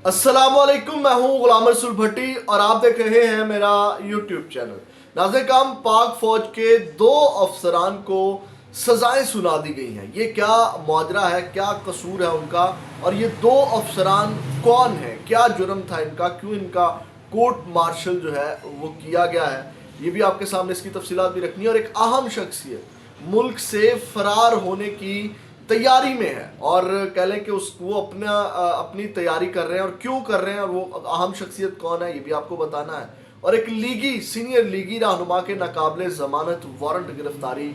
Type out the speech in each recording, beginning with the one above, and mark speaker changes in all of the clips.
Speaker 1: अस्सलाम वालेकुम, मैं हूं गुलाम रसूल भट्टी और आप देख रहे हैं मेरा यूट्यूब चैनल। नाज़रीन काम, पाक फौज के 2 अफसरान को सजाएं सुना दी गई हैं। ये क्या माजरा है, क्या कसूर है उनका, और ये 2 अफसरान कौन हैं, क्या जुर्म था इनका, क्यों इनका कोर्ट मार्शल जो है वो किया गया है, ये भी आपके सामने इसकी तफसीलात भी रखनी है। और एक अहम शख्सियत मुल्क से फरार होने की तैयारी में है, और कह लें कि वो अपनी तैयारी कर रहे हैं, और क्यों कर रहे हैं, और वो अहम शख्सियत कौन है ये भी आपको बताना है। और एक सीनियर लीगी रहनुमा के नाकाबिले ज़मानत वारंट गिरफ्तारी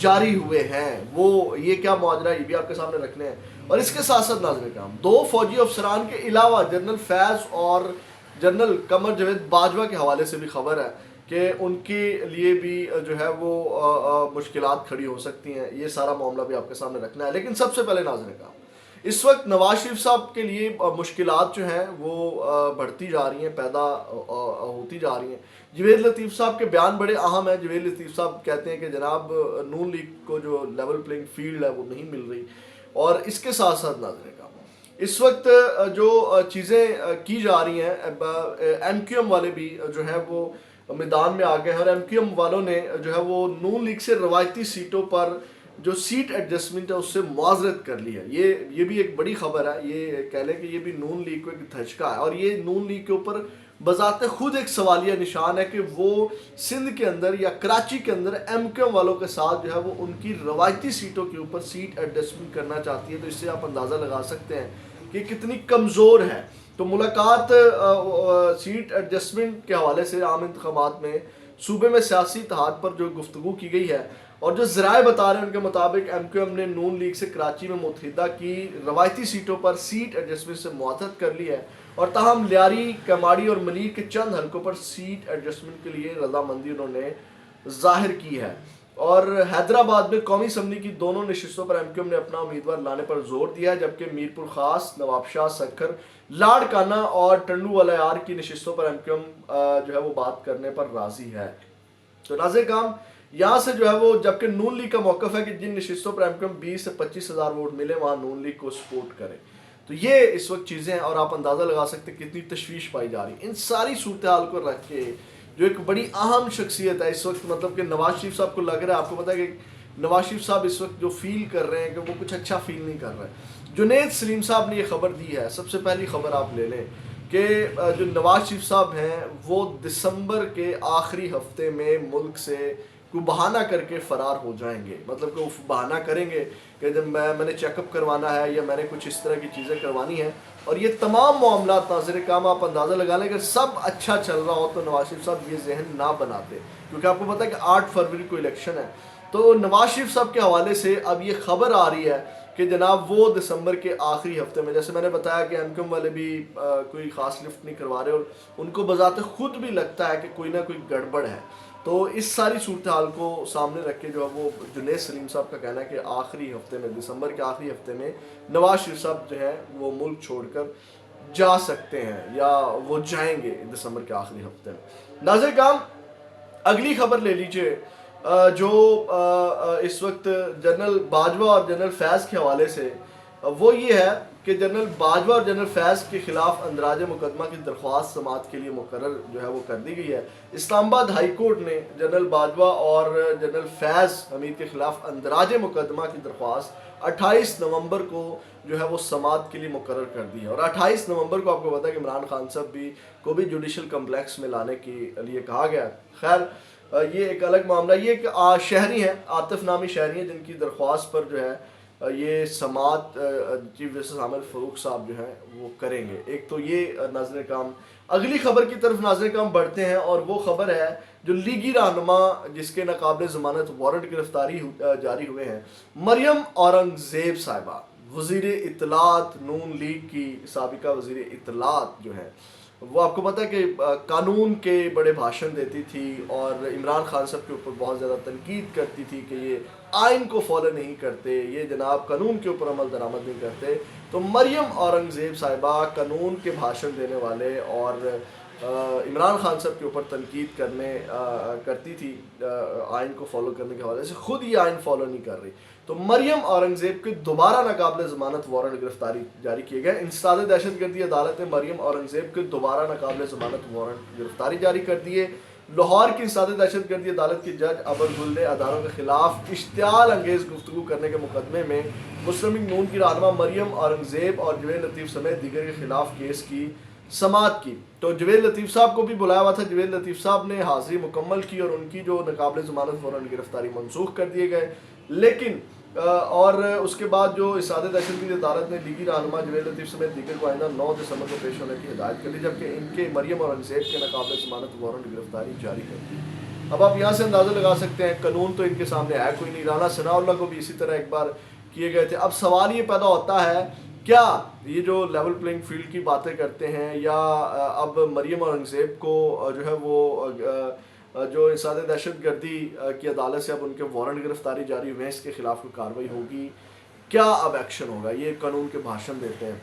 Speaker 1: जारी हुए हैं, वो ये क्या माजरा है ये भी आपके सामने रखने हैं। और इसके साथ साथ नाज़रीन काम, 2 फौजी अफसरान के अलावा जनरल फैज़ और जनरल कमर जावेद बाजवा के हवाले से भी खबर है कि उनके लिए भी जो है वो मुश्किलात खड़ी हो सकती हैं। ये सारा मामला भी आपके सामने रखना है। लेकिन सबसे पहले नाज़रीन का, इस वक्त नवाज शरीफ साहब के लिए मुश्किलात जो हैं वो बढ़ती जा रही हैं, पैदा होती जा रही हैं। जवेद लतीफ़ साहब के बयान बड़े अहम हैं। जवेद लतीफ़ साहब कहते हैं कि जनाब नून लीग को जो लेवल प्लेइंग फील्ड है वो नहीं मिल रही। और इसके साथ साथ नाज़रीन का, इस वक्त जो चीज़ें की जा रही हैं, MQM वाले भी जो है वो मैदान में आ गए हैं, और MQM वालों ने जो है वो नून लीग से रवायती सीटों पर जो सीट एडजस्टमेंट है उससे मुआज़रत कर ली है। ये भी एक बड़ी खबर है। ये कह लें कि ये भी नून लीग को एक धचका है, और ये नून लीग के ऊपर बज़ाते खुद एक सवालिया निशान है कि वो सिंध के अंदर या कराची के अंदर MQM वालों के साथ जो है वो उनकी रवायती सीटों के ऊपर सीट एडजस्टमेंट करना चाहती है। तो इससे आप अंदाज़ा लगा सकते हैं कि कितनी कमज़ोर है। तो मुलाकात सीट एडजस्टमेंट के हवाले से आम इंतखाबात में सूबे में सियासी इत्तेहाद पर जो गुफ्तगू की गई है, और जो ज़राए बता रहे हैं उनके मुताबिक MQM ने नून लीग से कराची में मुत्तहिदा की रवायती सीटों पर सीट एडजस्टमेंट से मुआतद कर ली है, और ताहम लियारी, कमाड़ी और मलीर के चंद हलकों पर सीट एडजस्टमेंट के लिए रजामंदी उन्होंने जाहिर की है। और हैदराबाद में कौमी असम्बली की दोनों नशिस्तों पर MQM ने अपना उम्मीदवार लाने पर जोर दिया है, जबकि मीरपुर खास, नवाबशाह, सखर, लाड़काना और टंडू वालायार की नशिस्तों पर MQM जो है वो बात करने पर राजी है। तो नाज़रीन काम, यहाँ से जो है वो, जबकि नून लीग का मौक़िफ़ है कि जिन नशिस्तों पर MQM 20 से 25 हज़ार वोट मिले वहाँ नून लीग को सपोर्ट करे। तो ये इस वक्त चीज़ें हैं, और आप अंदाज़ा लगा सकते हैं कितनी तशवीश पाई जा रही है। इन सारी सूरत हाल को रख के जो एक बड़ी अहम शख्सियत है इस वक्त, मतलब कि नवाज शरीफ साहब को लग रहा है, आपको पता है कि नवाज शरीफ साहब इस वक्त जो फील कर रहे हैं कि वो कुछ अच्छा फील नहीं कर रहे। जुनैद सलीम साहब ने ये खबर दी है, सबसे पहली खबर आप ले लें कि जो नवाज शरीफ साहब हैं वो दिसंबर के आखिरी हफ्ते में मुल्क से कोई बहाना करके फ़रार हो जाएंगे। मतलब कि वो बहाना करेंगे कि जब मैंने चेकअप करवाना है या मैंने कुछ इस तरह की चीज़ें करवानी है। और ये तमाम मामला नाज़रीन काम, आप अंदाज़ा लगा लें कि सब अच्छा चल रहा हो तो नवाज शरीफ साहब ये जहन ना बनाते, क्योंकि आपको पता है कि 8 फरवरी को इलेक्शन है। तो नवाज शरीफ साहब के हवाले से अब ये खबर आ रही है कि जनाब वो दिसंबर के आखिरी हफ्ते में, जैसे मैंने बताया कि MQM वाले भी कोई ख़ास लिफ्ट नहीं करवा रहे, और उनको बजाते खुद भी लगता है कि कोई ना कोई गड़बड़ है। तो इस सारी सूरत हाल को सामने रख के जो है वो जुनैद सलीम साहब का कहना है कि आखिरी हफ्ते में, दिसंबर के आखिरी हफ्ते में नवाज शरीफ साहब जो है वो मुल्क छोड़कर जा सकते हैं, या वो जाएंगे दिसंबर के आखिरी हफ्ते में। नाज़रीन काम, अगली खबर ले लीजिए जो इस वक्त जनरल बाजवा और जनरल फैज़ के हवाले से, वो ये है कि जनरल बाजवा और जनरल फैज़ के खिलाफ अंदराज मुकदमा की दरख्वास्त समाअत के लिए मुकर्रर जो है वो कर दी गई है। इस्लामाबाद हाई कोर्ट ने जनरल बाजवा और जनरल फैज़ हमीद के खिलाफ अंदराज मुकदमा की दरख्वास्त 28 नवंबर को जो है वो समाअत के लिए मुकर्रर कर दी है। और 28 नवंबर को आपको पता है कि इमरान खान साहब को भी जुडिशल कम्प्लेक्स में लाने के लिए कहा गया। खैर ये एक अलग मामला। ये एक शहरी हैं, आतिफ नामी शहरी हैं, जिनकी दरख्वास्त पर जो है ये समाअत चीफ जस्टिस आमिर फ़ारूक साहब जो हैं वो करेंगे। एक तो ये नाज़रीन काम, अगली खबर की तरफ नाज़रीन काम बढ़ते हैं, और वो खबर है जो लीगी रहनुमा जिसके नाकाबिले ज़मानत वारंट गिरफ्तारी जारी हुए हैं, मरियम औरंगज़ेब साहिबा, वज़ीर इत्तलात नून लीग की साबिका वज़ीर इत्तलात जो है, वो आपको पता है कि कानून के बड़े भाषण देती थी और इमरान खान साहब के ऊपर बहुत ज़्यादा तनकीद करती थी कि ये आइन को फॉलो नहीं करते, ये जनाब कानून के ऊपर अमल दरामद नहीं करते। तो मरियम औरंगज़ेब साहिबा कानून के भाषण देने वाले और इमरान खान साहब के ऊपर तनकीद करती थी आइन को फॉलो करने के हवाले से, खुद ये आइन फॉलो नहीं कर रही। تو مریم اورنگزیب کے دوبارہ ناقابل ضمانت وارنٹ گرفتاری جاری کیے گئے. انسداد دہشت گردی عدالت نے مریم اورنگزیب کے دوبارہ ناقابل ضمانت وارنٹ گرفتاری جاری کر دیے. لاہور کی انسداد دہشت گردی عدالت کے جج ابر گل نے اداروں کے خلاف اشتعال انگیز گفتگو کرنے کے مقدمے میں مسلم لیگ نون کی رہنما مریم اورنگزیب اور جویل لطیف سمیت دیگر کے خلاف کیس کی سماعت کی. تو جویل لطیف صاحب کو بھی بلایا ہوا تھا. جویل لطیف صاحب نے حاضری مکمل کی اور ان کی جو ناقابل ضمانت وارنٹ گرفتاری منسوخ کر دیے گئے. لیکن اور اس کے بعد جو انسداد دہشت گردی عدالت نے لیگی رہنما جویل لطیف سمیت دیگر کو آئندہ 9 دسمبر کو پیش ہونے کی ہدایت کر دی، جبکہ ان کے مریم اورنگزیب کے ناقابل ضمانت وارنٹ گرفتاری جاری کر دی. اب آپ یہاں سے اندازہ لگا سکتے ہیں قانون تو ان کے سامنے ہے کوئی نہیں. رانا ثناء اللہ کو بھی اسی طرح ایک بار کیے گئے تھے. اب سوال یہ پیدا ہوتا ہے کیا یہ جو لیول پلینگ فیلڈ کی باتیں کرتے ہیں یا اب مریم اورنگزیب کو جو ہے وہ جو انسداد دہشت گردی کی عدالت سے اب ان کے وارنٹ گرفتاری جاری ہوئے ہیں، اس کے خلاف کوئی کارروائی ہوگی؟ کیا اب ایکشن ہوگا؟ یہ قانون کے بھاشن دیتے ہیں،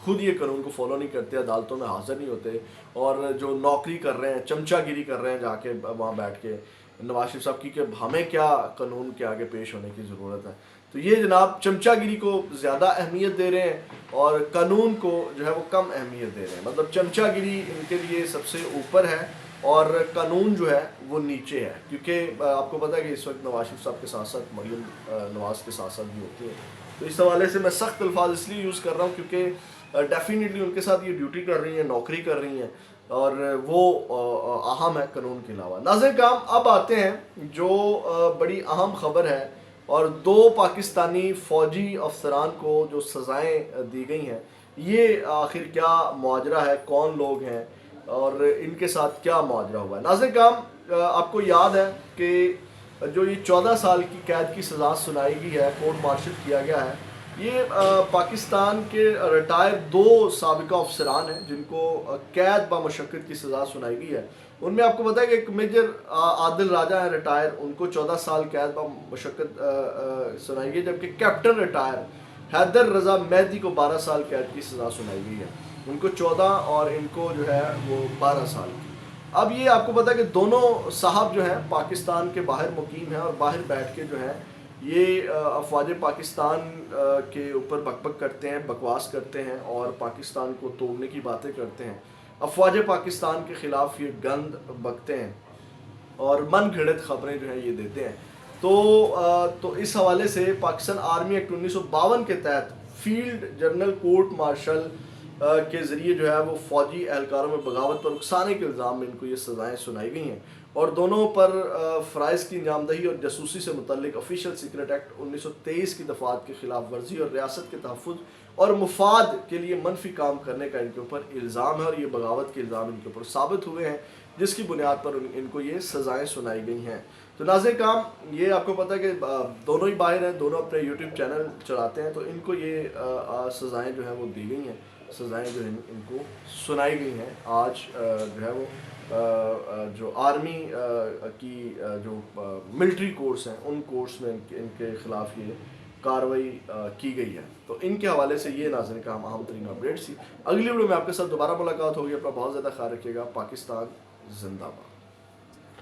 Speaker 1: خود یہ قانون کو فالو نہیں کرتے، عدالتوں میں حاضر نہیں ہوتے، اور جو نوکری کر رہے ہیں، چمچہ گیری کر رہے ہیں جا کے وہاں بیٹھ کے نواز شریف صاحب کی کہ ہمیں کیا قانون کے آگے پیش ہونے کی ضرورت ہے. تو یہ جناب چمچہ گیری کو زیادہ اہمیت دے رہے ہیں اور قانون کو جو ہے وہ کم اہمیت دے رہے ہیں. مطلب چمچہ گیری ان کے لیے سب سے اوپر ہے اور قانون جو ہے وہ نیچے ہے، کیونکہ آپ کو پتہ ہے کہ اس وقت نواز شریف صاحب کے ساتھ ساتھ مریم نواز کے ساتھ ساتھ بھی ہوتی ہے. تو اس حوالے سے میں سخت الفاظ اس لیے یوز کر رہا ہوں کیونکہ ڈیفینیٹلی ان کے ساتھ یہ ڈیوٹی کر رہی ہیں، نوکری کر رہی ہیں، اور وہ اہم ہے قانون کے علاوہ. ناظرین کرام، اب آتے ہیں جو بڑی اہم خبر ہے، اور 2 پاکستانی فوجی افسران کو جو سزائیں دی گئی ہیں، یہ آخر کیا ماجرا ہے، کون لوگ ہیں اور ان کے ساتھ کیا ماجرا ہوا ہے. ناظرین کرام، آپ کو یاد ہے کہ جو یہ 14 سال کی قید کی سزا سنائی گئی ہے، کورٹ مارشل کیا گیا ہے، یہ پاکستان کے ریٹائر 2 سابقہ افسران ہیں جن کو قید بمشقت کی سزا سنائی گئی ہے. ان میں آپ کو پتہ ہے کہ ایک میجر عادل راجہ ہیں ریٹائر، ان کو 14 سال قید بمشقت سنائی گئی، جبکہ کیپٹن ریٹائر حیدر رضا مہدی کو 12 سال قید کی سزا سنائی گئی ہے. ان کو 14 اور ان کو جو ہے وہ 12 سال کی. اب یہ آپ کو پتہ ہے کہ دونوں صاحب جو ہیں پاکستان کے باہر مقیم ہیں اور باہر بیٹھ کے جو ہے یہ افواج پاکستان کے اوپر بک بک کرتے ہیں، بکواس کرتے ہیں اور پاکستان کو توڑنے کی باتیں کرتے ہیں. افواج پاکستان کے خلاف یہ گند بکتے ہیں اور من گھڑت خبریں جو ہیں یہ دیتے ہیں. تو اس حوالے سے پاکستان آرمی ایکٹ 1952 کے تحت field general court marshal K ذریعے جو ہے وہ فوجی اہلکاروں میں بغاوت پر اکسانے کے الزام میں ان کو یہ سزائیں سنائی گئی ہیں، اور دونوں پر فرائض کی انجام دہی اور جاسوسی سے متعلق آفیشیل سیکرٹ ایکٹ 1923 کی دفعات کی خلاف ورزی اور ریاست کے تحفظ اور مفاد کے لیے منفی کام کرنے کا ان کے اوپر الزام ہے، اور یہ بغاوت کے الزام ان کے اوپر ثابت ہوئے ہیں، جس کی بنیاد پر ان کو یہ سزائیں سنائی گئی ہیں. تو ناظرین کرام، یہ آپ کو پتہ ہے کہ دونوں ہی باہر ہیں، دونوں اپنے یوٹیوب چینل چلاتے ہیں، تو ان کو یہ سزائیں جو ہیں وہ دی گئی ہیں، سزائیں جو ہیں ان کو سنائی گئی ہیں. آج جو ہے وہ جو آرمی کی جو ملٹری کورس ہیں ان کورس میں ان کے خلاف یہ کارروائی کی گئی ہے. تو ان کے حوالے سے یہ ناظرین کا اہم ترین اپڈیٹس تھی. اگلی ویڈیو میں آپ کے ساتھ دوبارہ ملاقات ہوگی. اپنا بہت زیادہ خیال رکھیے گا. پاکستان زندہ باد.